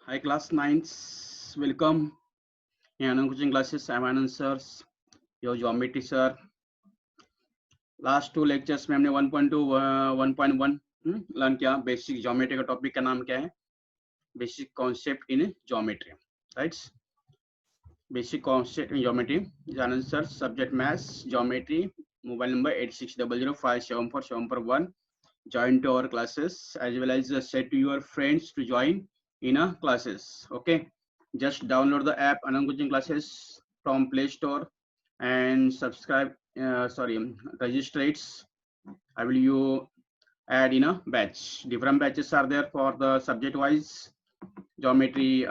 Hi class 9s, welcome in Anand coaching classes. I'm Anand sir, your geometry sir. Last two lectures में हमने 1.2 1.1 learn किया. Basic geometry का topic का नाम क्या है? Basic concept in geometry, right? Basic concept in geometry. Anand sir, subject maths geometry. Mobile number 8600574741. Join to our classes as well as say to your friends to join in a classes. Okay, just download the app Anand Coaching Classes from Play Store and subscribe. Register it. I will you add in a batch. Different batches are there for the subject wise. Geometry,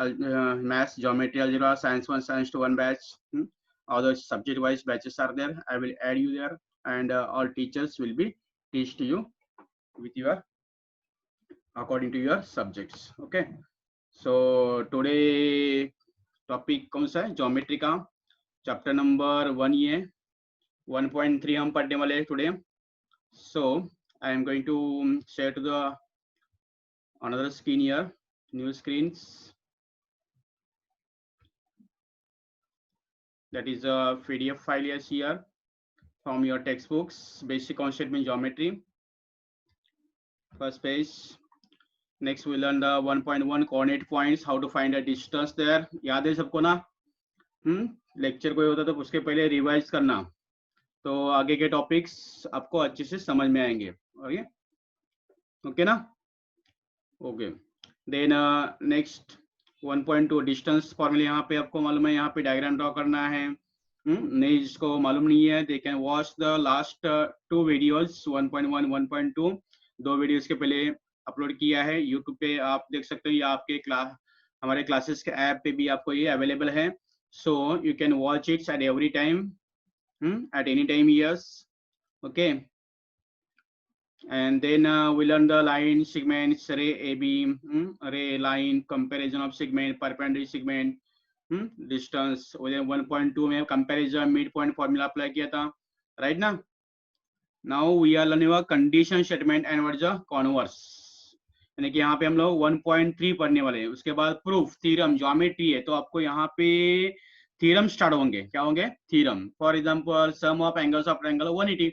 maths, geometry, algebra, science 1, science 2, one batch. Other subject wise batches are there. I will add you there, and all teachers will be teach to you with your according to your subjects. Okay, so today topic कौन सा है? Geometry का chapter number 1 ये 1.3 हम पढ़ने वाले हैं today. So I am going to share to the another screen here, new screens. That is a PDF file here from your textbooks. Basic concept in geometry, first page. Next we learn the 1.1 coordinate points, how to find the distance there. याद है सबको ना? Lecture कोई होता तो उसके पहले revise करना, तो आगे के टॉपिक्स आपको अच्छे से समझ में आएंगे. ओके ना? Okay. Then next 1.2 distance formula. यहाँ पे आपको मालूम है, यहाँ पे डायग्राम ड्रॉ करना है. नहीं जिसको मालूम नहीं है, they can watch the last 2 videos 1.1 1.2. 2 videos के पहले अपलोड किया है यूट्यूब पे, आप देख सकते हो, या आपके हमारे क्लासेस के ऐप पे भी आपको ये अवेलेबल है. So you can watch it at every time, at any time. Yes. Okay. And then we learn the line, segments, ray AB, ray line, comparison of segment, perpendicular segment, distance. 1.2 में comparison midpoint formula apply किया था, right ना? Now we are learning about condition statement and what is the converse. यानी कि यहाँ पे हम लोग 1.3 पढ़ने वाले हैं. उसके बाद प्रूफ, थ्योरम, ज्योमेट्री है, तो आपको यहाँ पे थ्योरम स्टार्ट होंगे. क्या होंगे? Theorem. For example sum of angles of triangle 180.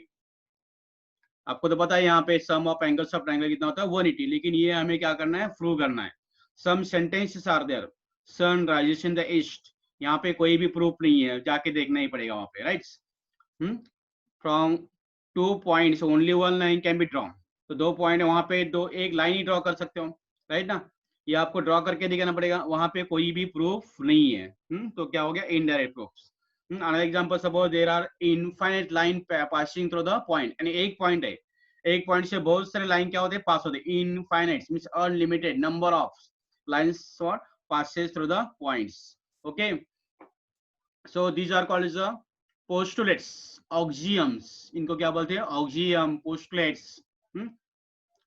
आपको तो पता है यहाँ पे sum of angles of triangle कितना होता है? 180. लेकिन ये हमें क्या करना है? प्रूव करना है. Some sentences are there. Sun rises in the east. यहाँ पे कोई भी प्रूफ नहीं है, जाके देखना ही पड़ेगा वहां पे, right? From 2 points only 1 line can be drawn. तो 2 पॉइंट वहां पे एक लाइन ही ड्रॉ कर सकते हो, राइट ना? ये आपको ड्रॉ करके दिखाना पड़ेगा. वहां पे कोई भी प्रूफ नहीं है. तो क्या हो गया? Indirect proof. Another example, suppose there are infinite line passing through the point. यानी एक पॉइंट है, एक पॉइंट से बहुत सारे लाइन क्या होते हैं? पास होते हैं. Infinite means unlimited number of lines for passes through the points. Okay, so these are called as postulates, axioms. इनको क्या बोलते हैं? Axiom, postulates.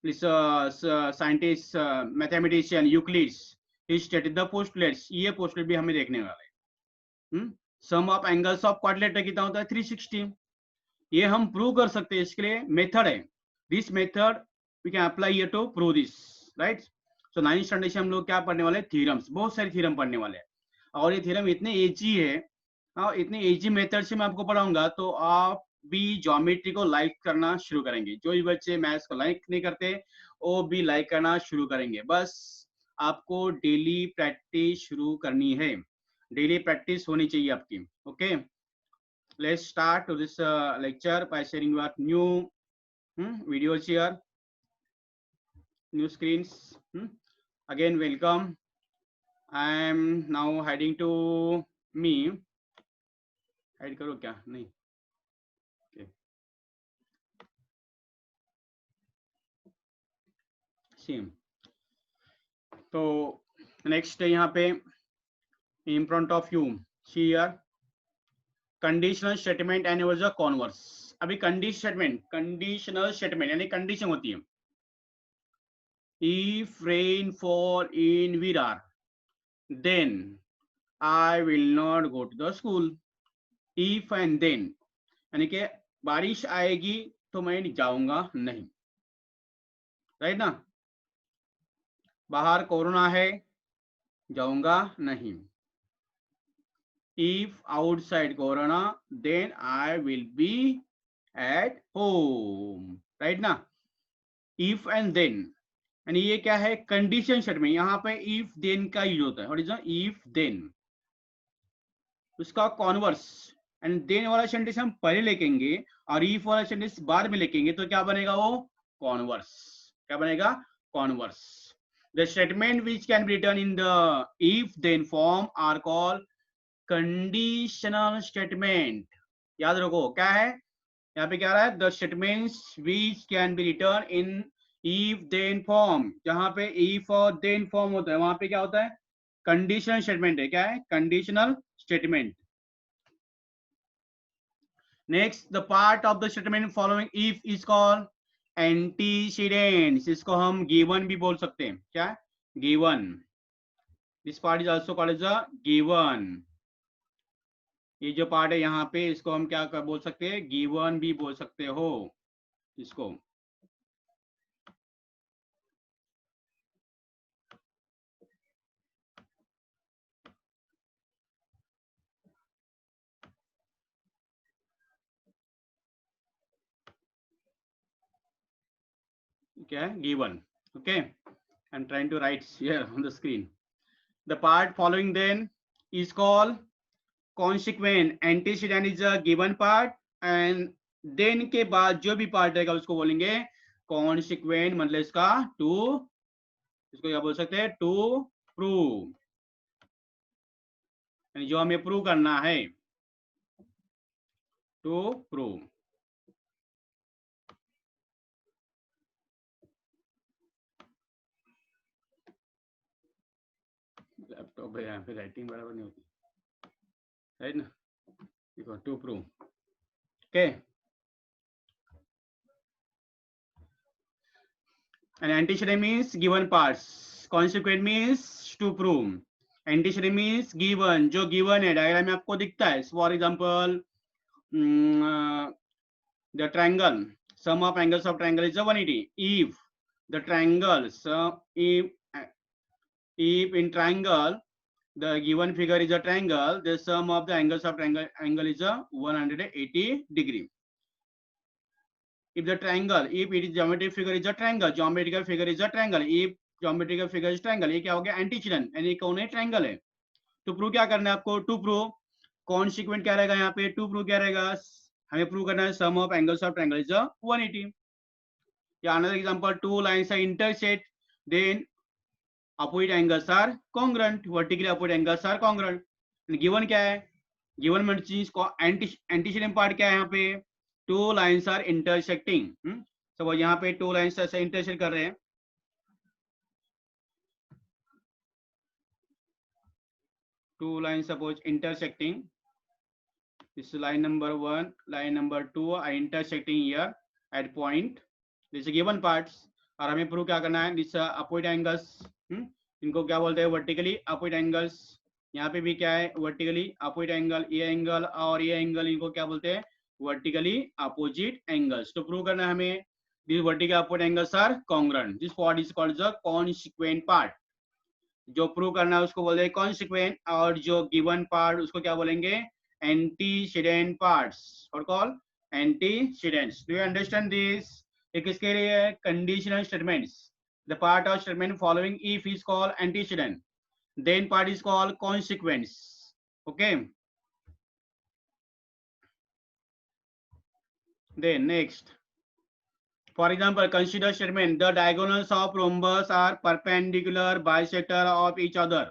Scientist, mathematician Euclid's, he stated the postulates. ये पोस्टुलेट भी हमें देखने वाले हैं. Sum of angles of quadrilateral कितना होता है? 360. ये हम प्रूव कर सकते हैं. इसके लिए मेथड है. This method we can apply here to prove this, right? So 9th standard से हम लोग क्या पढ़ने वाले हैं? थ्योरम्स. बहुत सारे थ्योरम पढ़ने वाले हैं, और ये थ्योरम इतने इजी है. इतने इजी मेथड से मैं आपको पढ़ाऊंगा तो आप भी ज्योमेट्री को लाइक करना शुरू करेंगे. जो भी बच्चे मैथ्स को लाइक नहीं करते वो भी लाइक करना शुरू करेंगे. बस आपको डेली प्रैक्टिस शुरू करनी है. डेली प्रैक्टिस होनी चाहिए आपकी. Okay, let's start to this lecture by sharing your new videos here, new screens. Again welcome. I am now heading to me. Hide करो क्या? नहीं. Okay. Same. तो next यहाँ पे in front of you, see here, conditional statement and was a converse. अभी conditional statement यानी condition होती है. If rain fall in Virar then I will not go to the school. If and then यानी कि बारिश आएगी तो मैं जाऊंगा नहीं, राइट ना? बाहर कोरोना है, जाऊंगा नहीं। If outside corona, then I will be at home, right ना। if and then, यानी ये क्या है, कंडीशन स्टेटमेंट। यहाँ पे if then का यूज होता है। व्हाट इज if then, उसका कॉन्वर्स। एंड देन वाला सेंटेंस हम पहले लिखेंगे और if वाला सेंटेंस बाद में लिखेंगे, तो क्या बनेगा वो, कॉन्वर्स। क्या बनेगा, converse. The statement which can be written in the if then form are called conditional statement. याद रखो क्या है, यहाँ पे क्या रहा है, the statements which can be written in if then form. जहां पे if और then फॉर्म होता है वहां पे क्या होता है, कंडीशनल स्टेटमेंट है। क्या है, conditional statement. Next, the part of the statement following if is called antecedents. इसको हम गिवन भी बोल सकते हैं। क्या, given. This part is also called as a given. ये जो पार्ट है यहाँ पे, इसको हम क्या बोल सकते हैं, गिवन भी बोल सकते हो इसको। क्या है, given. Okay, I am trying to write here on the screen. The part following then is called consequent. Antecedent is a given part and then के बाद जो भी पार्ट रहेगा उसको बोलेंगे कॉन्सिक्वेंट। मतलब इसका टू, इसको क्या बोल सकते हैं, टू प्रूव, जो हमें प्रूव करना है, टू प्रूव। लैपटॉप है यहाँ पे, राइटिंग बराबर नहीं होती, राइट ना। देखो, to prove. Okay, and antecedent means given parts, consequent means to prove। antecedent means given, जो given है डायग्राम में आपको दिखता है। For example the triangle, sum of angles of triangle is a 180। if the triangle, so if in triangle the given figure is a triangle, the sum of the angles of triangle angle is a 180 degree। if the triangle, if it is geometric figure is a triangle, geometrical figure is a triangle। if geometrical figure is triangle, ये क्या हो गया, antecedent, यानी कौन है, triangle है। तो prove क्या करना है आपको, टू प्रूव। कॉन्सिक्वेंट क्या रहेगा यहाँ पे, टू प्रूव क्या रहेगा, हमें प्रूव करना है sum of angles of triangle is 180। या another example, two lines are intersect then opposite angles are congruent, vertically opposite angles are congruent. Given क्या है, गिवन मींस को एंटीसीडेंट पार्ट क्या है यहाँ पे, टू लाइंस आर इंटरसेक्टिंग। तो यहाँ पे टू लाइंस ऐसे इंटरसेक्ट कर रहे हैं। Two lines suppose intersecting, this is line number 1, line number 2 are intersecting here at point, this is given parts। और हमें प्रूव क्या करना है, दिस अपोजिट एंगल्स, इनको क्या बोलते हैं, वर्टिकली अपोजिट एंगल्स। यहाँ पे भी क्या है, वर्टिकली अपोजिट एंगल, ये एंगल और ये एंगल, इनको क्या बोलते हैं, वर्टिकली अपोजिट एंगल्स। तो प्रूव करना है हमें, this vertical opposite angles are congruent. This part is called the consequent part. जो प्रूव करना है उसको बोलते हैं कॉन्सिक्वेंट, और जो गिवन पार्ट उसको क्या बोलेंगे, antecedent parts, or called antecedents। Do you understand this? ये किसके लिए है, conditional statements। The part of statement following if is called antecedent, then part is called consequence। Okay, then next, for example, consider statement, the diagonals of rhombus are perpendicular bisector of each other।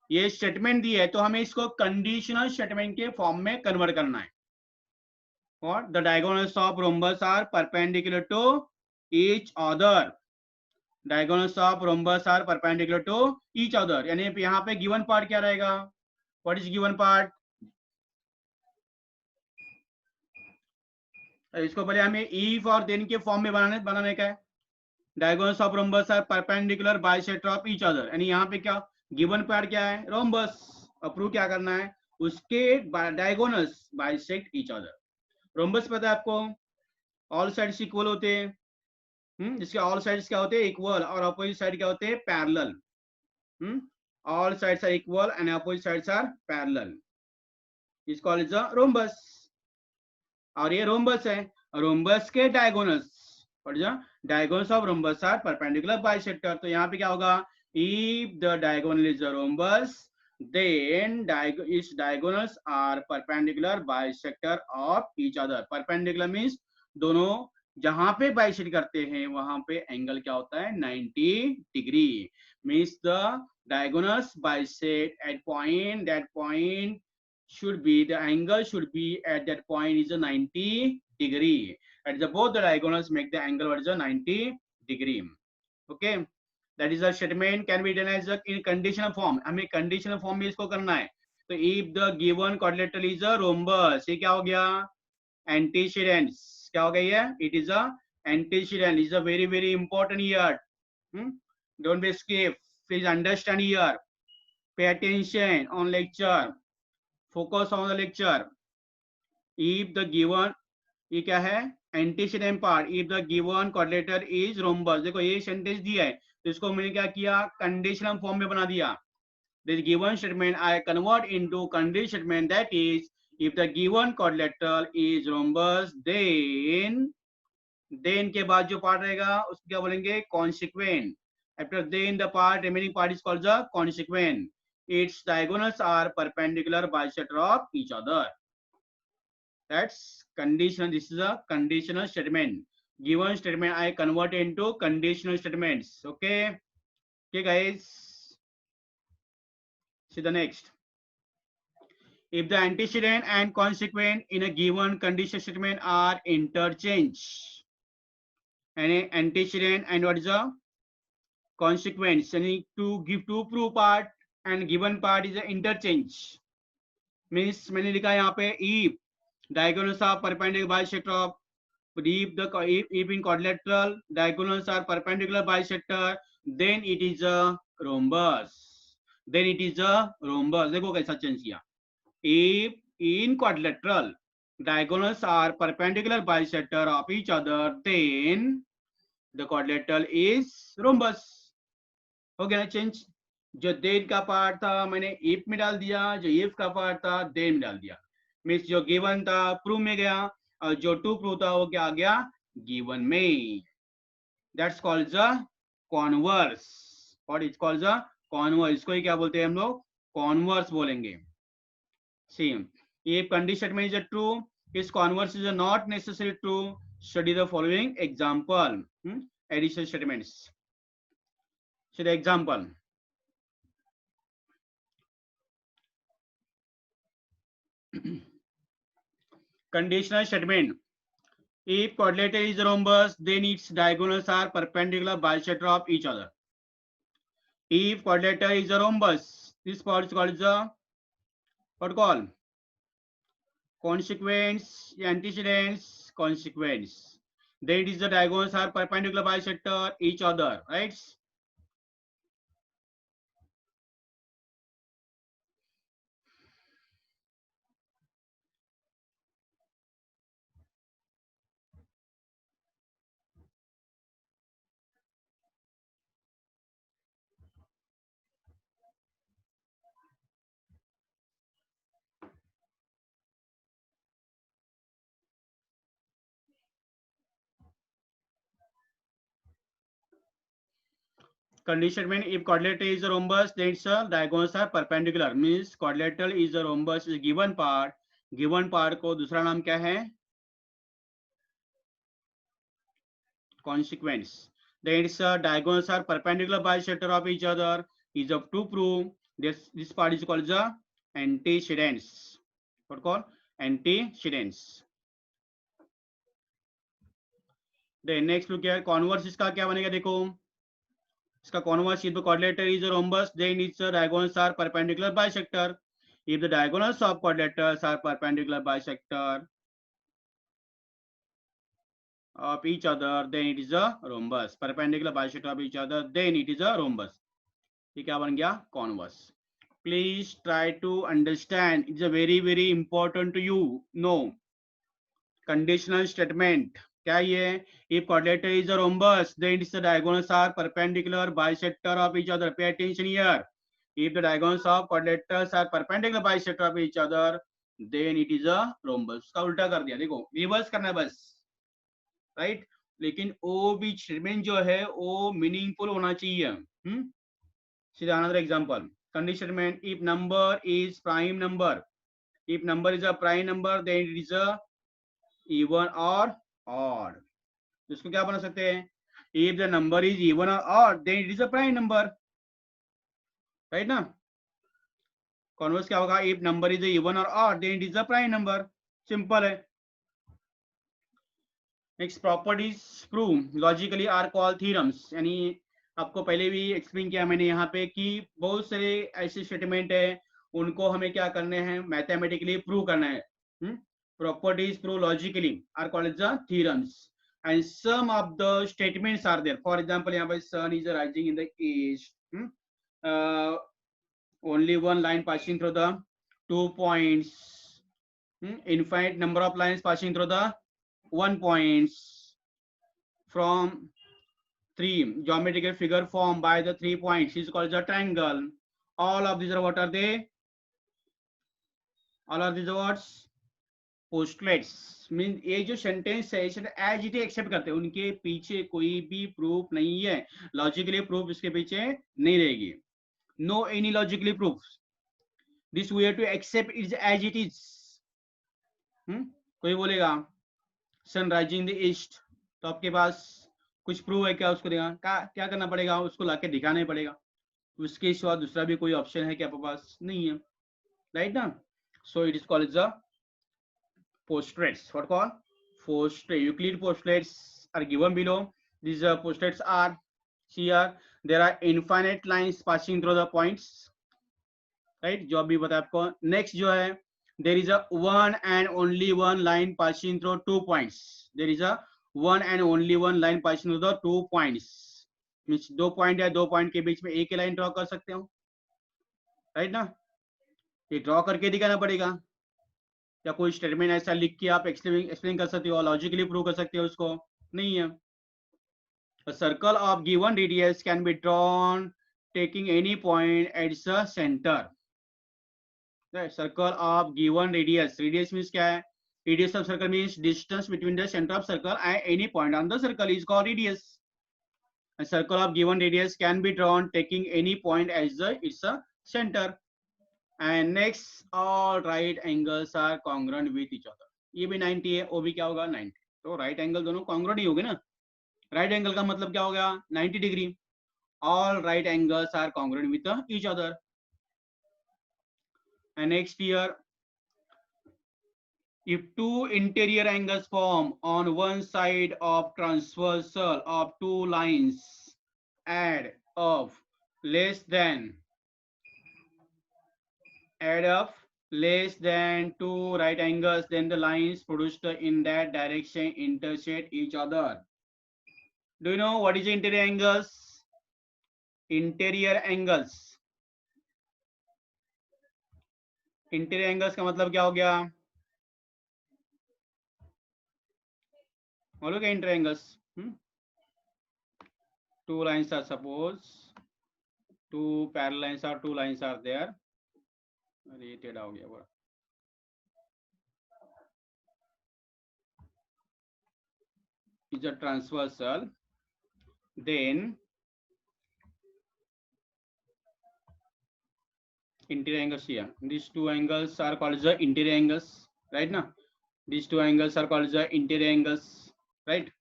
ये statement दी है तो हमें इसको conditional statement के form में convert करना है। और the diagonals of rhombus are perpendicular to each other, diagonals of rhombus are perpendicular to each other. यानी यहाँ पे गिवन पार्ट क्या रहेगा, व्हाट इज गिवन पार्ट, इसको पहले हमें इफ और देन के फॉर्म में बनाने का है। Diagonals of rhombus are perpendicular bisector of each other, यानी यहाँ पे क्या, गिवन पार्ट क्या है, रोम्बस। अप्रूव क्या करना है, उसके diagonals bisect each other. Rhombus पता है आपको, ऑल साइड्स इक्वल होते हैं, जिसके ऑल साइड्स क्या होते हैं, इक्वल, और अपोजिट साइड क्या होते हैं, parallel. all sides are equal and opposite sides are parallel is called as a rhombus. और ये rhombus है, rhombus के diagonals और जो diagonals of rhombus are perpendicular bisector. तो यहाँ पे क्या होगा, if the diagonal is a rhombus then its diagonals are perpendicular bisector of each other. Perpendicular means दोनों जहां पे बाइसेक्ट करते हैं वहां पे एंगल क्या होता है 90 degree. Means the diagonals bisect at point, that point should be, the angle should be at that point is a 90 degree. At the both the diagonals make the angle what is a 90 degree. Okay, that is a statement can be done as a in conditional form. हमें conditional form में इसको करना है. तो if the given quadrilateral is a rhombus, ये क्या हो गया, antecedents क्या हो गया, it is a antecedent, is a very very important here. Don't be skip, please understand here, pay attention on lecture, focus on the lecture. If the given, ये क्या है antecedent part, if the given quadrilateral is rhombus, देखो ये sentence दिया है तो इसको मैंने क्या किया, कंडीशनल फॉर्म में बना दिया. This given statement I convert into conditional statement, that is if the given quadrilateral is rhombus then के बाद जो पार्ट रहेगा उसको क्या बोलेंगे, consequent. After then the part remaining part is called the consequent. Its diagonals are perpendicular bisector of each other. That's conditional. This is a conditional statement. Given statement I convert into conditional statements. Okay, okay guys, see the next. If the antecedent and consequent in a given conditional statement are interchanged, and antecedent and what is the consequence, and to give two proof part and given part is a interchange. Means मैंने लिखा यहाँ पे if diagonals are perpendicular bisector of, if in quadrilateral diagonals are perpendicular bisector then it is a rhombus. Then it is a rhombus. देखो कैसा change किया. If in quadrilateral diagonals are perpendicular bisector of each other then the quadrilateral is rhombus. हो गया ना change. जो then का part था मैंने if में डाल दिया, जो if का पार्ट था then में डाल दिया. मीन्स जो गिवन था प्रूव में गया और जो टू प्रूव था वो क्या आ गया गिवन में. That's called the converse. और इट्स कॉल्ड द कॉन्वर्स. इसको ही क्या बोलते हैं हम लोग, कॉन्वर्स बोलेंगे. सेम if condition में is a true, its converse is not necessary true. Study the following example. Additional statements. So the example. Conditional statement. If quadrilateral is a rhombus, then its diagonals are perpendicular bisector of each other. If quadrilateral is a rhombus, this part is called the what called consequence, antecedents, consequence. Then it is the diagonals are perpendicular bisector each other, right? Condition mean if quadrilateral is a rhombus, then its diagonals are perpendicular. Means quadrilateral is a rhombus is given part. Given part को दूसरा नाम क्या है, consequence. Then its diagonals are perpendicular bisector of each other. Is of to prove this part is called the antecedents. What called antecedents. Then next look here, converse इसका क्या बनेगा देखो. इसका converse if the quadrilateral is a rhombus then its diagonals are perpendicular bisector. If the diagonals of quadrilaterals are perpendicular bisector of each other then it is a rhombus. Perpendicular bisector of each other then it is a rhombus. ये क्या बन गया converse. Please try to understand. It's a very very important to you. No. Conditional statement. क्या ये, if quadrilateral is a rhombus then its diagonals are perpendicular bisector of each other. Pay attention here. If the diagonals of quadrilaterals are perpendicular bisector of each other, then it is a rhombus. उसका उल्टा कर दिया, देखो reverse करना है बस, right? लेकिन O B statement जो है वो मीनिंगफुल होना चाहिए. सीधा another example, condition statement, if number is prime number, if number is a prime number then it is a even or odd. इसको क्या बना सकते हैं? if the number is even or odd then it is a prime number, right ना? Converse क्या होगा? if number is a even or odd then it is a prime number. Simple है. Next, properties prove logically are called theorems. यानी आपको पहले भी explain किया मैंने यहाँ पे कि बहुत सारे ऐसे स्टेटमेंट है उनको हमें क्या करने हैं? मैथमेटिकली प्रूव करना है. Properties prove logically are called the theorems and some of the statements are there. For example यहाँ पे sun is rising in the east, only one line passing through the 2 points, infinite number of lines passing through the 1 points from 3 geometrical figure formed by the 3 points is called the triangle. All of these are, what are they? All of these words postulates. Mean ये जो sentence है इसे as it accept करते हैं, उनके पीछे कोई भी प्रूफ नहीं है, लॉजिकली प्रूफ इसके पीछे नहीं रहेगी. No any logically proof, this we have to accept it as it is. कोई बोलेगा सन राइजिंग द ईस्ट, तो आपके पास कुछ प्रूफ है क्या? उसको देगा क्या करना पड़ेगा? उसको लाके दिखाना ही पड़ेगा. उसके सिवा दूसरा भी कोई ऑप्शन है क्या आपके पास? नहीं है, राइट ना? So it is called the postulates. What called? Postulates. Euclid postulates are given below. These postulates are here. There are infinite lines passing through the points, right? जो अभी बताया आपको. Next जो है, there is a one and only one line passing through 2 points. There is a one and only one line passing through the 2 points. Means 2 point या 2 point के बीच में एक ही लाइन ड्रॉ कर सकते हो, राइट ना? ये ड्रॉ करके दिखाना पड़ेगा, या कोई स्टेटमेंट ऐसा लिख के आप एक्सप्लेन कर सकते हो, लॉजिकली प्रूव कर सकते हो उसको? नहीं है. A circle of given radius can be drawn taking any point at the center. The circle of given radius, radius means क्या है? Radius of circle means distance between the center of circle and any point on the circle is called radius. A circle of given radius can be drawn taking any point as its center. And next, all right angles are congruent with each other. ये भी 90 है, वो भी क्या होगा? 90. तो right angle दोनों congruent ही होंगे ना. राइट एंगल का मतलब क्या हो गया? 90 degree. All right angles are congruent with each other. And next here, if two interior angles form on one side of transversal of two lines add of less than 2 right angles, then the lines produced in that direction intersect each other. Do you know what is interior angles? Interior angles. Interior angles का मतलब क्या हो गया? बोलो क्या interior angles? 2 lines are, suppose 2 parallel lines or 2 lines are there. अरे ये टेढ़ा हो गया बड़ा. Is a transversal, then interior angles here. These 2 angles are called the interior angles, right now? These 2 angles are called the interior angles, right?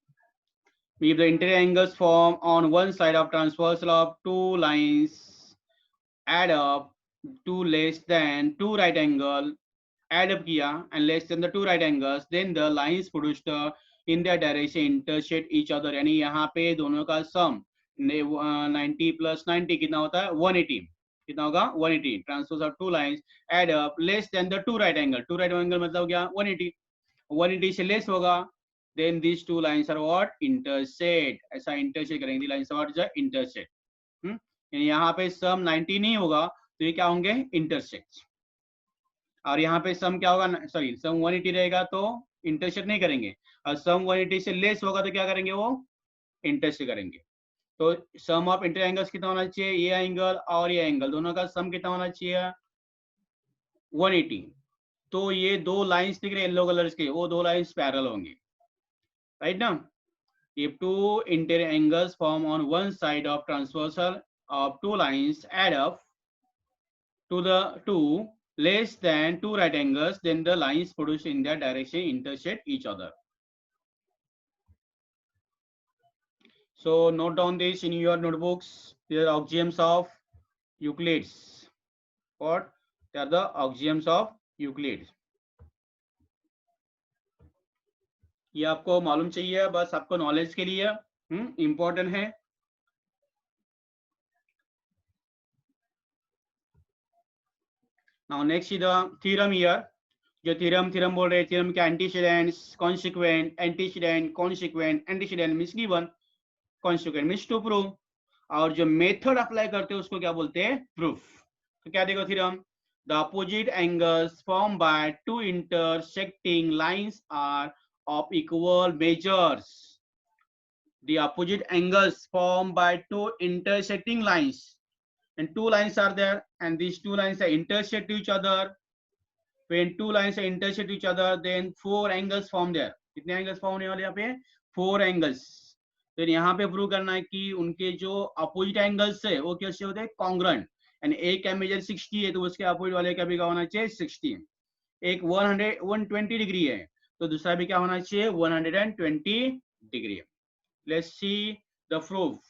If the interior angles form on one side of transversal of 2 lines add up to less than 2 right angle, add up किया and less than the 2 right angles, then the lines produced in their direction intersect each other. यानी यहाँ पे दोनों का सम 90 plus 90 कितना होता है? 180. कितना होगा? 180. Transpose of 2 lines add up less than the 2 right angle. 2 right angle मतलब क्या? 180. 180 से लेस होगा, then these 2 lines are what? Intersect. ऐसा intersect करेंगे. Lines what is intersect. यानी यहाँ पे सम 90 नहीं होगा तो ये क्या होंगे? इंटरसेक्ट. और यहाँ पे सम क्या होगा? सॉरी, सम 180 रहेगा तो इंटरसेक्ट नहीं करेंगे, और सम 180 से लेस होगा तो क्या करेंगे? वो इंटरसेक्ट करेंगे. तो सम ऑफ इंटर एंगल्स कितना होना चाहिए, ये एंगल और ये एंगल दोनों का सम कितना होना चाहिए 180। तो ये दो लाइंस दिख रहे हैं येलो कलर्स के, वो दो लाइंस पैरेलल होंगे, राइट ना। If two interior angles form on one side of transversal of two lines add up to the two less than two right angles, then the lines produced in that direction intersect each other. So note down this in your notebooks. They are axioms of Euclid's. What? They are the axioms of Euclid. ये आपको मालूम चाहिए, बस आपको knowledge के लिए important है। Now next is the theorem here. जो थ्योरम बोल रहे हैं, थ्योरम क्या antecedents consequent antecedent consequent antecedent means given, consequent means to prove, और जो मेथड अप्लाई करते हैं उसको क्या बोलते हैं प्रूफ। तो क्या देखो theorem, the opposite angles form by two intersecting lines are of equal measures. The opposite angles form by two intersecting lines and two lines are there and these two lines are intersect each other. When two lines are intersect each other, then four angles form there. कितने angles form होने वाले यहाँ पे 4 angles। तो यहाँ पे prove करना है कि उनके जो अपोजिट एंगल्स है वो कैसे होते हैं कॉन्ग्रुएंट, यानी एक का मेजर 60 है तो उसके अपोजिट वाले का भी क्या होना चाहिए 60। एक 120 डिग्री है तो दूसरा भी क्या होना चाहिए 120 degree. Let's see the proof.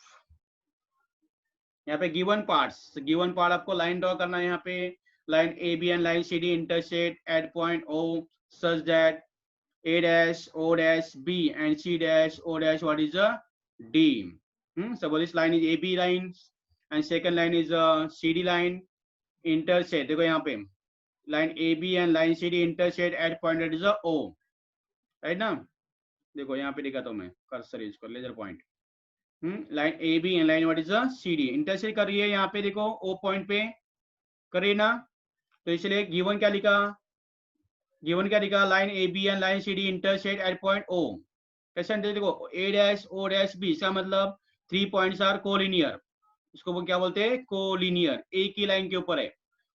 यहाँ पे गिवन पार्ट आपको लाइन ड्रॉ करना है। यहाँ पे line A B and line C D intersect at point O such that A dash O dash B and C dash O dash what is a D. So this line is A B line and second line is C D line intersect. देखो यहाँ पे line A B and line C D intersect at point that is a O, right ना। देखो यहाँ पे दिखाता हूँ मैं, कर्सर यूज कर laser point. Line A B and line what is C D intersect कर रही है यहाँ पे, देखो ओ पॉइंट पे कर रही है ना। तो इसलिए गिवन क्या लिखा, line A B and line C D intersect at point O. कैसे देखो A dash O dash B, इसका मतलब 3 पॉइंट्स आर कोलिनियर। इसको वो क्या बोलते हैं कोलिनियर, एक ही लाइन के ऊपर है।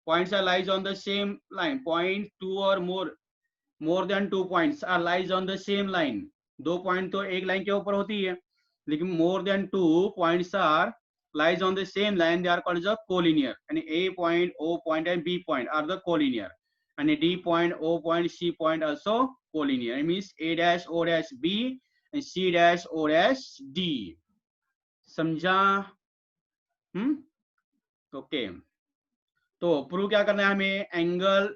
Points are lies on the same line, point 2 और more than 2 points are lies on the same line. 2 point तो एक लाइन के ऊपर होती है, लेकिन more than 2 points are lies on the same line, they are called as a collinear, and A point, O point and B point are the collinear, and D point, O point, C point also collinear. It means A dash O dash B and C dash O dash D. समझा? Okay. तो prove क्या करना है हमें, angle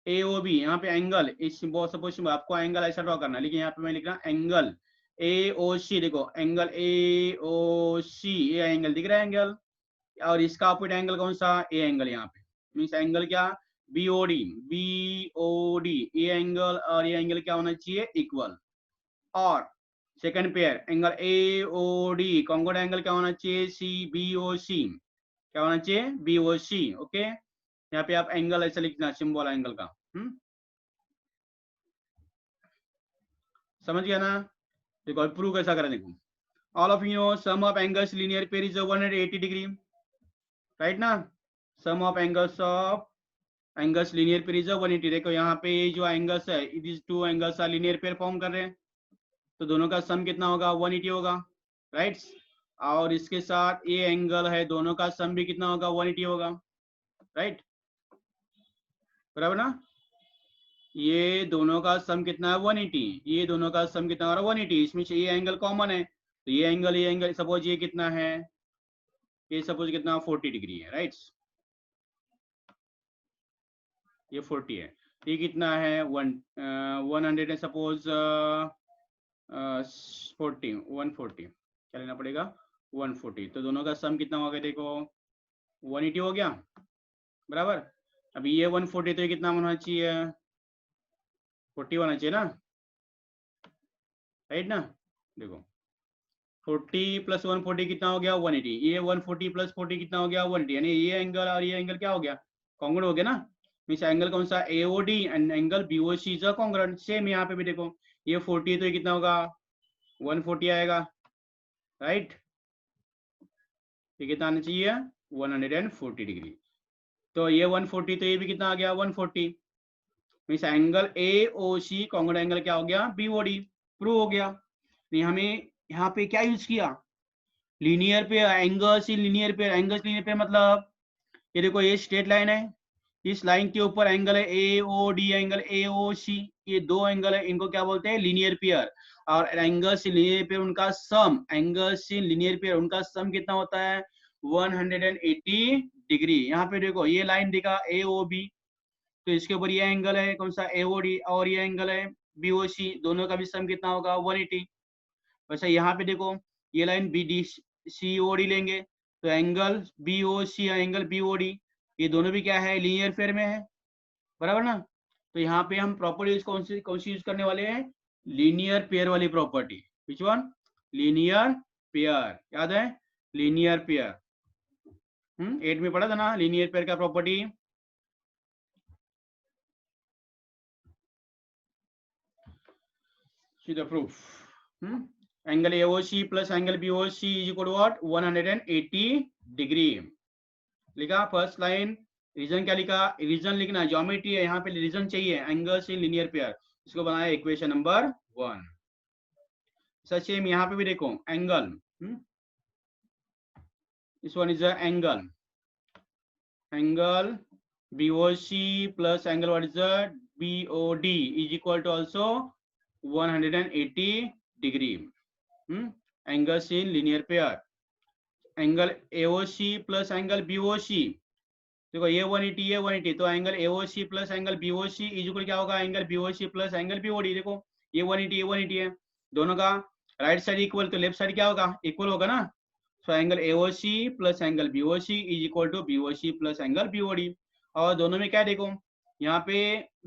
A O B, यहाँ पे angle suppose आपको angle ऐसा ड्रॉ करना है, लेकिन यहाँ पे मैं लिख रहा हूँ एंगल ए ओ सी। देखो एंगल ए ओ सी, ये एंगल दिख रहा है एंगल, और इसका अपोजिट एंगल कौन सा ए एंगल। यहाँ पे मीन्स एंगल क्या बी ओ डी, ये एंगल और ये एंगल क्या होना चाहिए इक्वल। और second pair angle A O D congruent angle क्या होना चाहिए सी बी ओ सी, क्या होना चाहिए बी ओ सी। ओके, यहाँ पे आप एंगल ऐसा लिखना सिंबल एंगल का। समझ गया ना। देखो प्रूव कैसा करें, देखो all of you know sum of angles linear pair is 180 degree, right ना। sum of angles linear pair is 180। देखो यहाँ पे जो एंगल्स है these two angles are linear pair form कर रहे हैं, तो दोनों का सम कितना होगा 180 होगा, राइट। और इसके साथ ये एंगल है, दोनों का सम भी कितना होगा 180 होगा, राइट, बराबर ना। ये दोनों का सम कितना है 180, ये दोनों का सम कितना हो रहा है 180। इसमें ये एंगल कॉमन है, तो ये एंगल सपोज ये कितना है, ये सपोज कितना 40 डिग्री है, राइट। ये 40 है, ये कितना है 100 है सपोज 140 क्या लेना पड़ेगा 140। तो दोनों का सम कितना हो गया देखो 180 हो गया, बराबर। अभी ये 140 तो ये कितना होना चाहिए 40 होना चाहिए ना, राइट ना। देखो 40 प्लस 140 कितना हो गया 180, ये 140 प्लस 40 कितना हो गया 180, यानी ये एंगल और ये एंगल क्या हो गया कॉन्ग्रुएंट हो गया ना। मींस एंगल कौन सा AOD and angle BOC is a congruent. Same यहाँ पे भी देखो ये 40 है तो ये कितना होगा 140 आएगा, राइट। ये कितना आना चाहिए 140 डिग्री। तो ये 140, तो ये भी कितना आ गया 140। Means angle A O C congruent angle क्या हो गया बीओडी, प्रूव हो गया। नहीं हमें यहाँ पे क्या यूज किया linear pair, angles in linear pair. Angles linear pair मतलब ये देखो ये स्ट्रेट लाइन है, इस लाइन के ऊपर एंगल है ए O D, angle A O सी, ये दो एंगल है, इनको क्या बोलते हैं लीनियर पेयर। और एंगल्स इन लीनियर पेयर उनका सम, एंगल्स इन लीनियर पेयर उनका सम कितना होता है 180 डिग्री। यहाँ पे देखो ये लाइन दिखा ए ओ बी, तो इसके ऊपर ये एंगल है कौन सा ए ओ डी, और ये एंगल है बी ओ सी, दोनों का भी सम कितना होगा 180। वैसे यहाँ पे देखो ये line B D C O D लेंगे, तो angle B O C angle B O D, ये दोनों भी क्या है लीनियर पेयर में है, बराबर ना। तो यहाँ पे हम प्रॉपर्टी कौन सी यूज करने वाले हैं लीनियर पेयर वाली property. Which one linear pair, याद है लीनियर पेयर। 8 में पढ़ा था ना लीनियर पेयर का property. See the proof. Angle AOC plus angle BOC is equal to what 180 degree. लिखा फर्स्ट लाइन, रीजन क्या लिखा, रीजन लिखना, ज्योमेट्री है यहाँ पे रीजन चाहिए, एंगल्स इन लीनियर पेयर, इसको बनाया इक्वेशन नंबर 1। सच है यहाँ पे भी देखो angle, this one is the angle BOC plus angle what is the BOD is equal to also 180 degree. Angles in linear pair. Angle AOC plus angle BOC, देखो ये 180 ये 180, तो angle AOC plus angle BOC is equal क्या होगा angle BOC plus angle BOD। देखो ये 180 ये 180 है, दोनों का राइट साइड इक्वल, तो लेफ्ट साइड क्या होगा इक्वल होगा ना। सो angle AOC plus angle BOC is equal to BOC plus angle BOD। और दोनों में क्या देखो यहाँ पे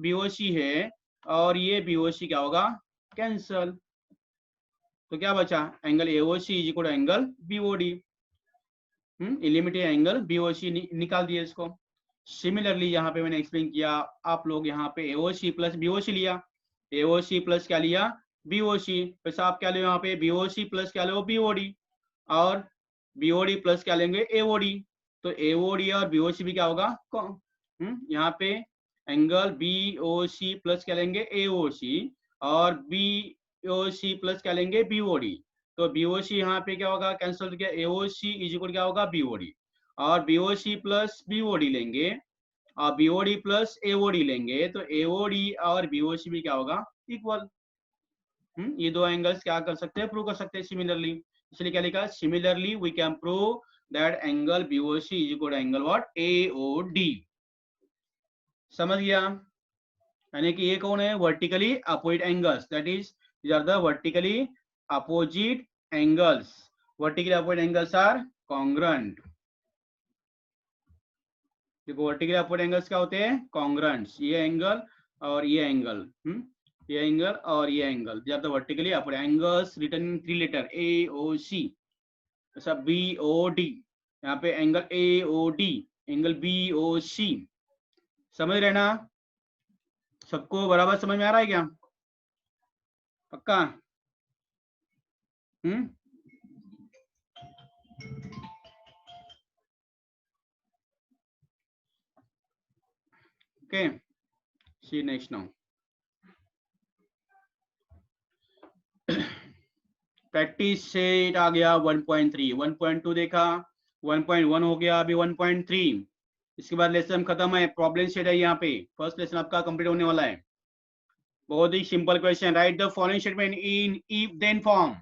BOC है और ये BOC क्या होगा कैंसल, तो क्या बचा angle AOC is equal to angle BOD। Eliminated angle BOC निकाल दिए इसको। सिमिलरली यहाँ पे मैंने एक्सप्लेन किया, आप लोग यहाँ पे AOC प्लस BOC लिया, AOC प्लस क्या लिया BOC, वैसे आप क्या लो यहाँ पे BOC प्लस क्या लो BOD, और BOD प्लस क्या लेंगे AOD, तो AOD और BOC भी क्या होगा यहाँ पे एंगल BOC प्लस क्या लेंगे AOC, और BOC प्लस क्या लेंगे BOD, तो BOC यहाँ पे क्या होगा कैंसिल हो गया, AOC इज इक्वल क्या होगा BOD, और BOC प्लस BOD लेंगे और BOD प्लस AOD लेंगे, तो AOD और BOC भी क्या होगा इक्वल। ये दो एंगल्स क्या कर सकते हैं प्रूव कर सकते हैं सिमिलरली, इसलिए क्या लिखा similarly we can prove that angle BOC is equal angle what AOD। समझ गया, यानी कि ये कौन है vertically opposite angles, that is these are the vertically opposite angles, vertically opposite angles are congruent। देखो वर्टिकली opposite angles क्या होते हैं congruents, ये एंगल और ये एंगल, ये एंगल और ये angle, they are the vertically opposite angles written in 3 letter AOC, ऐसा BOD, यहाँ पे एंगल AOD एंगल BOC। समझ रहे ना, सबको बराबर समझ में आ रहा है क्या पक्का? Okay, see next now। Practice से आ गया 1.3, 1.2 देखा, 1.1 हो गया, अभी 1.3। इसके बाद लेसन खत्म है, प्रॉब्लम सेट है यहाँ पे, फर्स्ट लेसन आपका कंप्लीट होने वाला है। बहुत ही simple question, write the following statement in if then form.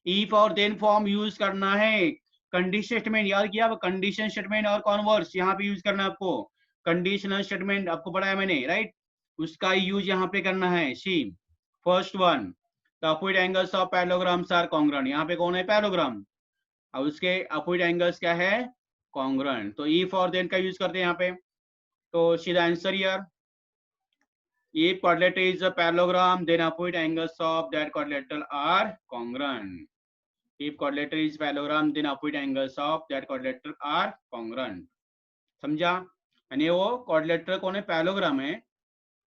If और देन फॉर्म यूज करना है। कंडीशन स्टेटमेंट याद किया, कंडीशन स्टेटमेंट और कॉन्वर्स यहाँ पे यूज करना है आपको। कंडीशनल स्टेटमेंट आपको पढ़ाया मैंने, राइट, उसका यूज यहाँ पे करना है। See first one, the opposite angles of parallelograms are congruent. यहाँ पे कौन है पैरेललोग्राम, और उसके अपोजिट एंगल्स क्या है कॉन्ग्रुएंट। तो इफ और देन का यूज करते हैं यहाँ पे, तो see the answer here, if quadrilateral is a parallelogram then opposite angles of that quadrilateral are congruent। if quadrilateral is parallelogram then opposite angles of that quadrilateral are congruent। समझा, यानी वो quadrilateral कौन है पैरेललोग्राम है,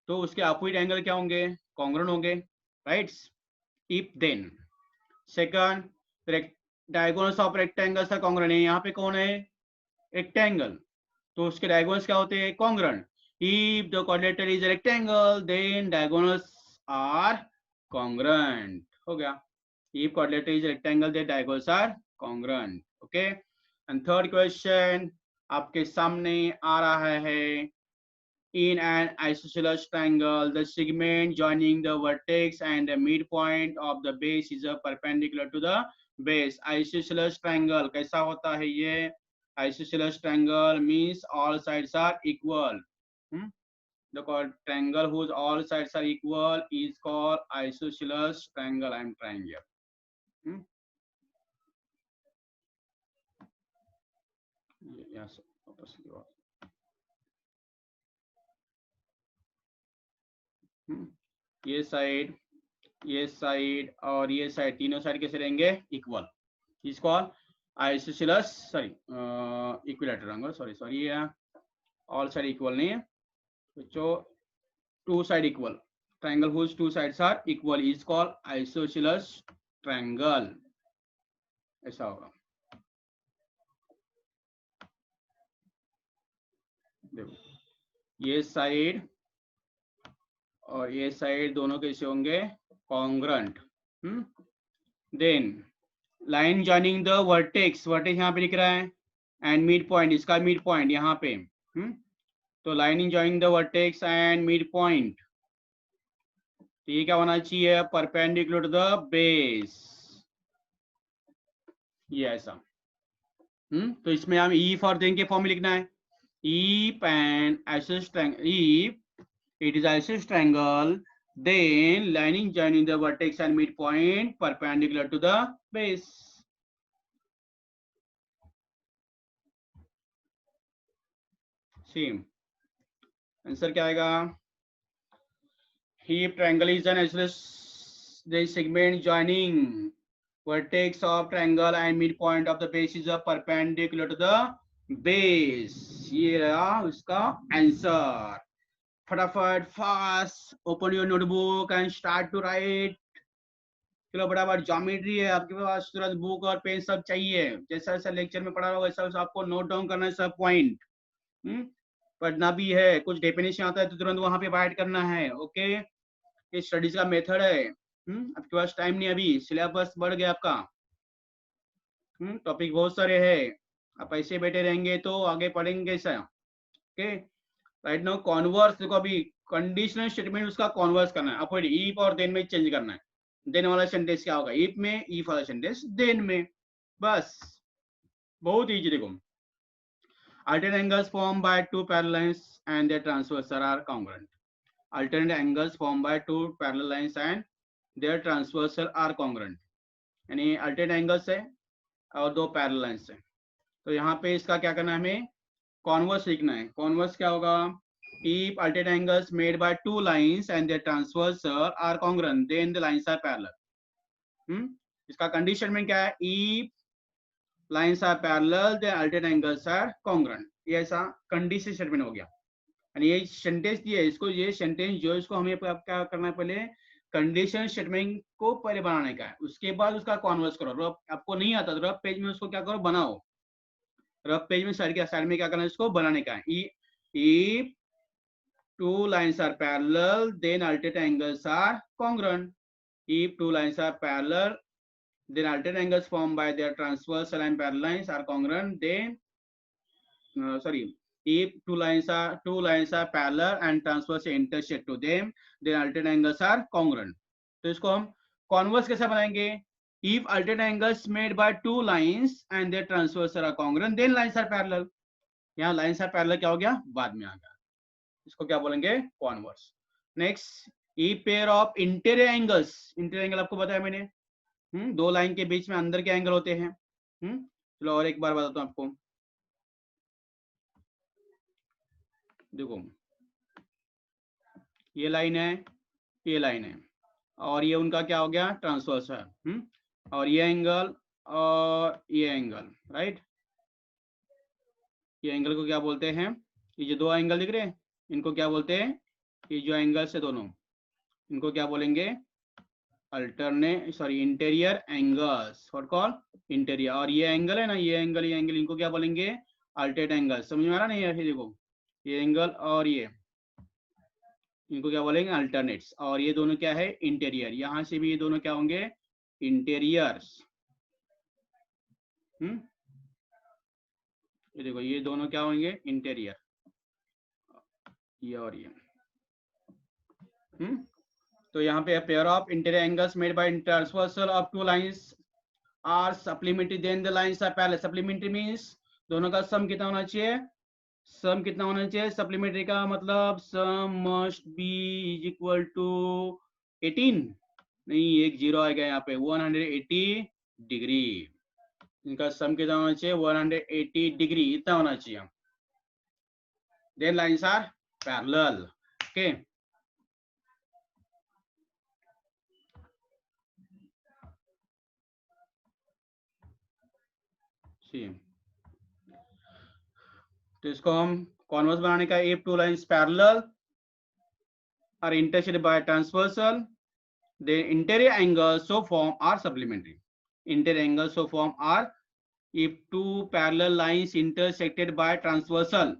तो उसके opposite angle क्या होंगे कॉन्ग्रुएंट होंगे, right. if then second diagonals of rectangles are congruent है, यहाँ पे कौन है रेक्टेंगल, तो उसके डायगोनल्स क्या होते हैं congruent. If the quadrilateral is rectangle then diagonals are congruent, हो गया। If quadrilateral is rectangle then diagonals are congruent, okay. And third question आपके सामने आ रहा है, in an isosceles triangle the segment joining the vertex and the midpoint of the base is a perpendicular to the base। isosceles triangle कैसा होता है ये, isosceles triangle means all sides are equal। the triangle whose all sides are equal is called isosceles triangle। I am trying here। yes ये side और ये side, तीनों side कैसे रहेंगे इक्वल, इसको आइसोसेलेस सॉरी इक्विलैटरल, सॉरी ये all side equal नहीं है, जो two side equal, triangle whose two sides are equal is called isosceles triangle, ऐसा होगा। देखो ये साइड और ये साइड दोनों कैसे होंगे congruent. Then line joining the vertex, vertex यहाँ पे लिख रहा है, एंड मिड पॉइंट, इसका मिड पॉइंट यहाँ पे। तो line joining the vertex and mid point, तो ये क्या होना चाहिए परपेंडिकुलर टू द बेस, ये ऐसा। तो इसमें हम ई फॉर देन के फॉर्म में लिखना है, if an isosceles triangle, if it is isosceles triangle then line joining the vertex and midpoint perpendicular to the base। Same answer क्या आएगा, if triangle is an isosceles, the segment joining vertex of triangle and midpoint of the base is a perpendicular to the base, ये रहा उसका answer. फटाफट fast open your notebook and start to write. चलो फटाफट, geometry है आपके पास, तुरंत book और पेन सब चाहिए, जैसा जैसा लेक्चर में पढ़ा होगा वैसा वैसा आपको नोट डाउन करना है सब पॉइंट। पढ़ना भी है, कुछ डेफिनेशन आता है तो तुरंत वहां पे बाइट करना है, ओके। ये स्टडीज का मेथड है। आपके पास टाइम नहीं, अभी सिलेबस बढ़ गया आपका, टॉपिक बहुत सारे हैं, आप ऐसे बैठे रहेंगे तो आगे पढ़ेंगे ऐसा, ओके। राइट नाउ कॉन्वर्स, देखो अभी कंडीशनल स्टेटमेंट उसका कॉन्वर्स करना है, आपको इफ और देन में चेंज करना है। देन वाला सेंटेंस क्या होगा इफ में, इफ वाला सेंटेंस देन में, बस बहुत इजी। देखो alternate angles formed by two parallel lines and their transversal are congruent। alternate angles formed by two parallel lines and their transversal are congruent, यानी alternate angles है और दो पैरेलल लाइंस है, तो यहाँ पे इसका क्या करना है हमें कॉन्वर्स लिखना है। कॉन्वर्स क्या होगा, if alternate angles made by two lines and their transversal are congruent then the lines are parallel। इसका कंडीशन में क्या है, if lines are parallel then alternate angles are congruent, ये ऐसा कंडीशन स्टेटमेंट हो गया। यानी ये सेंटेंस दिया है, इसको ये सेंटेंस जो इसको हमें क्या करना है, पहले कंडीशन स्टेटमेंट को पहले बनाने का है, उसके बाद उसका कॉन्वर्स करो। आपको नहीं आता तो रफ पेज में उसको क्या करो बनाओ, रफ पेज में साइड में क्या करना है इसको बनाने का है। if two lines are parallel then alternate angles are congruent। if two lines are parallel then alternate angles formed by their transversal and parallel lines are congruent, then if two lines are parallel and transversal intersect to them then alternate angles are congruent। तो इसको हम converse कैसे बनाएंगे, if alternate angles made by two lines and their transversal are congruent then lines are parallel। यहाँ lines are parallel क्या हो गया बाद में आ गया, इसको क्या बोलेंगे converse. Next E pair of interior angles, interior angle आपको बताया मैंने, दो लाइन के बीच में अंदर के एंगल होते हैं। चलो और एक बार बताता हूँ आपको, देखो ये लाइन है, ये लाइन है और ये उनका क्या हो गया ट्रांसवर्स है, और ये एंगल और ये एंगल, राइट। ये एंगल को क्या बोलते हैं, ये जो दो एंगल दिख रहे हैं इनको क्या बोलते हैं, ये जो एंगल्स है दोनों इनको क्या बोलेंगे interior angles what call interior, और ये एंगल है ना, ये एंगल इनको क्या बोलेंगे, अल्टरनेट एंगल। समझ में आ रहा नहीं, ये देखो ये एंगल और ये इनको क्या बोलेंगे, अल्टरनेट्स, और ये दोनों क्या है, इंटीरियर। यहां से भी ये दोनों क्या होंगे, इंटीरियर्स। ये देखो ये दोनों क्या होंगे, इंटीरियर, ये और ये। तो यहाँ पे pair of interior angles made by transversal of two lines are supplementary, then the lines are parallel. Supplementary means दोनों का सम कितना होना चाहिए, सम कितना होना चाहिए, सप्लीमेंट्री का मतलब sum must be is equal to 18, नहीं एक जीरो आएगा यहाँ पे, 180 डिग्री। इनका सम कितना होना चाहिए, 180 डिग्री इतना होना चाहिए। Then lines are parallel. Okay, तो इसको हम कॉन्वर्स बनाने का, if two lines parallel are intersected by transversal, then interior angles so form are supplementary. Interior angles so form are if two parallel lines intersected by transversal,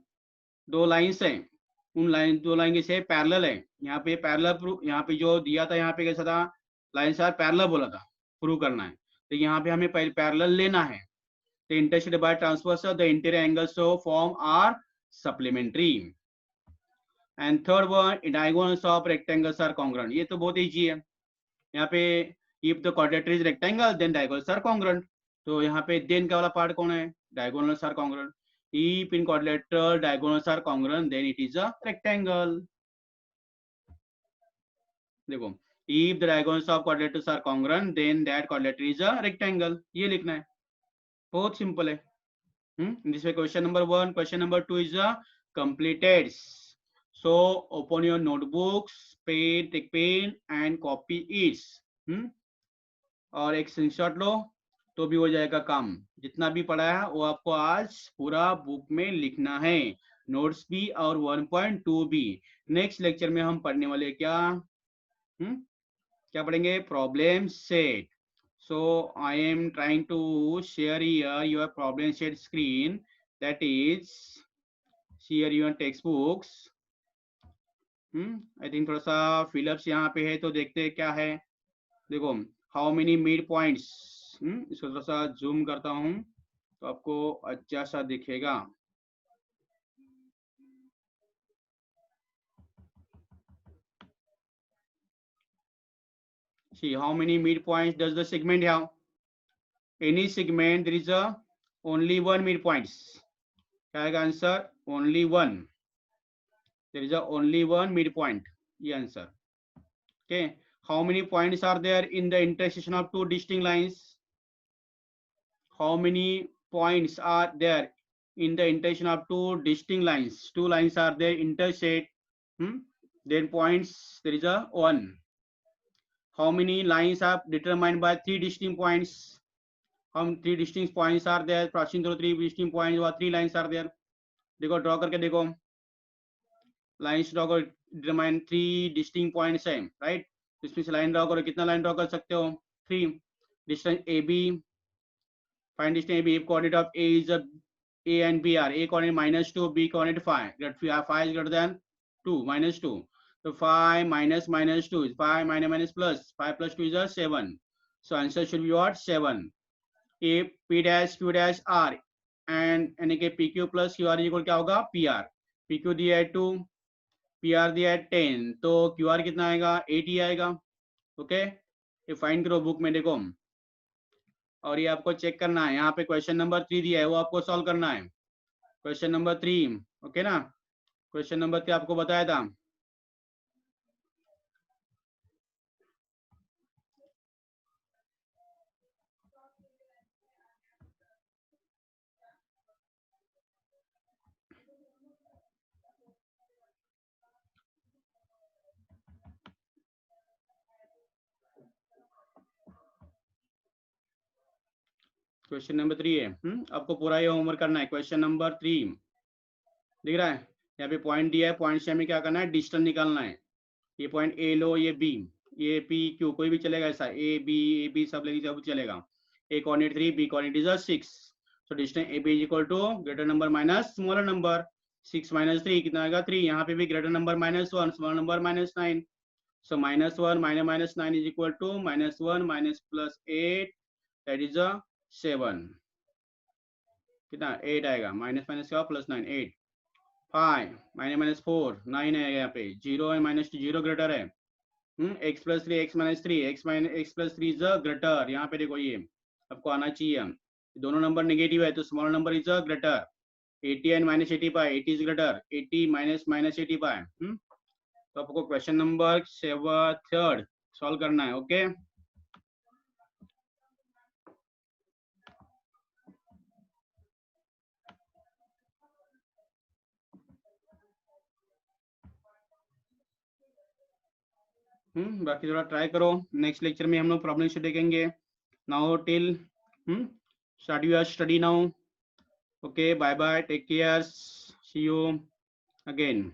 दो lines हैं, उन line दो line से parallel है। यहाँ पे parallel, यहाँ पे जो दिया था यहाँ पे कैसा था, लाइंस आर पैरेलल बोला था, प्रूव करना है, तो यहाँ पे हमें पैरेलल लेना है। तो intersected by transversal the interior angles so form are supplementary. And third one, diagonals of rectangles are congruent. ये तो बहुत इजी है। यहाँ पे if the quadrilateral is rectangle then diagonals are congruent, तो यहाँ पे then का वाला पार्ट कौन है, diagonals are congruent. If in quadrilateral diagonals are congruent then it is a rectangle. देखो if the diagonals of quadrilaterals are congruent then that quadrilateral is a rectangle, ये लिखना है, बहुत सिंपल है। This way question number 1. Question number 2 is completed. So open your notebooks, take pen and copy it. और एक screenshot लो तो भी हो जाएगा काम। जितना भी पढ़ा है वो आपको आज पूरा बुक में लिखना है, नोट्स भी और 1.2 भी। नेक्स्ट लेक्चर में हम पढ़ने वाले क्या क्या पढ़ेंगे, problem set. So I am trying to share here your problem set screen, that is share your textbooks. I think थोड़ा सा फिलअप्स यहाँ पे है तो देखते हैं क्या है। देखो हाउ मेनी मिड पॉइंट्स, इसको थोड़ा सा जूम करता हूँ तो आपको अच्छा सा दिखेगा। See how many midpoints does the segment have? Any segment there is a only one midpoints. क्या आएगा answer, only one. There is a only one midpoint. ये answer. Okay. How many points are there in the intersection of two distinct lines? How many points are there in the intersection of two distinct lines? Two lines are there intersect. Then points there is a one. How many lines are determined by three distinct points? How three distinct points are there? Crossing through three distinct points or three lines are there? देखो draw करके देखो, lines draw करो, determine three distinct points है, right. इसमें से line draw करो, कितना line draw कर सकते हो, 3। Distance A B, find distance A B, coordinate of A is A and B are, A coordinate -2, B coordinate 5, 5 is greater than 2, -2, so 5 minus -2 is 5, minus plus 5 plus 2 is 7, so answer should be what, 7. If p dash q dash r and यानी कि pq plus qr equal क्या होगा, pr, pq दिया है 2, pr दिया है 10, तो qr कितना आएगा, 80 आएगा। ओके, ये फाइंड करो बुक में देखो, और ये आपको चेक करना है। यहाँ पे क्वेश्चन नंबर 3 दिया है वो आपको सॉल्व करना है, क्वेश्चन नंबर 3। ओके ना, क्वेश्चन नंबर 3 आपको बताया था। क्वेश्चन नंबर 3 है, आपको पूरा ये होमवर्क करना है। क्वेश्चन नंबर 3 दिख रहा है, यहाँ पे पॉइंट दिया है, पॉइंट से हमें क्या करना है, डिस्टेंस निकालना है। ये पॉइंट ए लो, ये बी, ए पी क्यू कोई भी चलेगा ऐसा, ए बी सब लेगी सब चलेगा। A coordinate 3, B coordinate is 6, so distance A B is equal to greater number minus smaller number. 6 minus 3 कितना आएगा 3, यहाँ पे भी greater number -1 smaller number -9, so -1 minus 9 is equal to -1 minus plus 8 that is 7, कितना 8 आएगा, minus minus का plus 9 8, 5 माइनस 4 9 है यहाँ पे, 0 है माइनस 0 ग्रेटर है, x plus 3 x minus 3 x plus 3 is greater, यहाँ पे देखो ये आपको आना चाहिए, दोनों नंबर नेगेटिव है तो small number is greater, 80 and minus 85, 80 is greater, 80 minus minus 85, तो आपको क्वेश्चन नंबर 3 सॉल्व करना है। ओके बाकी थोड़ा ट्राई करो, नेक्स्ट लेक्चर में हम लोग प्रॉब्लम से देखेंगे। Now till start your study now. Okay bye bye, take care, see you again.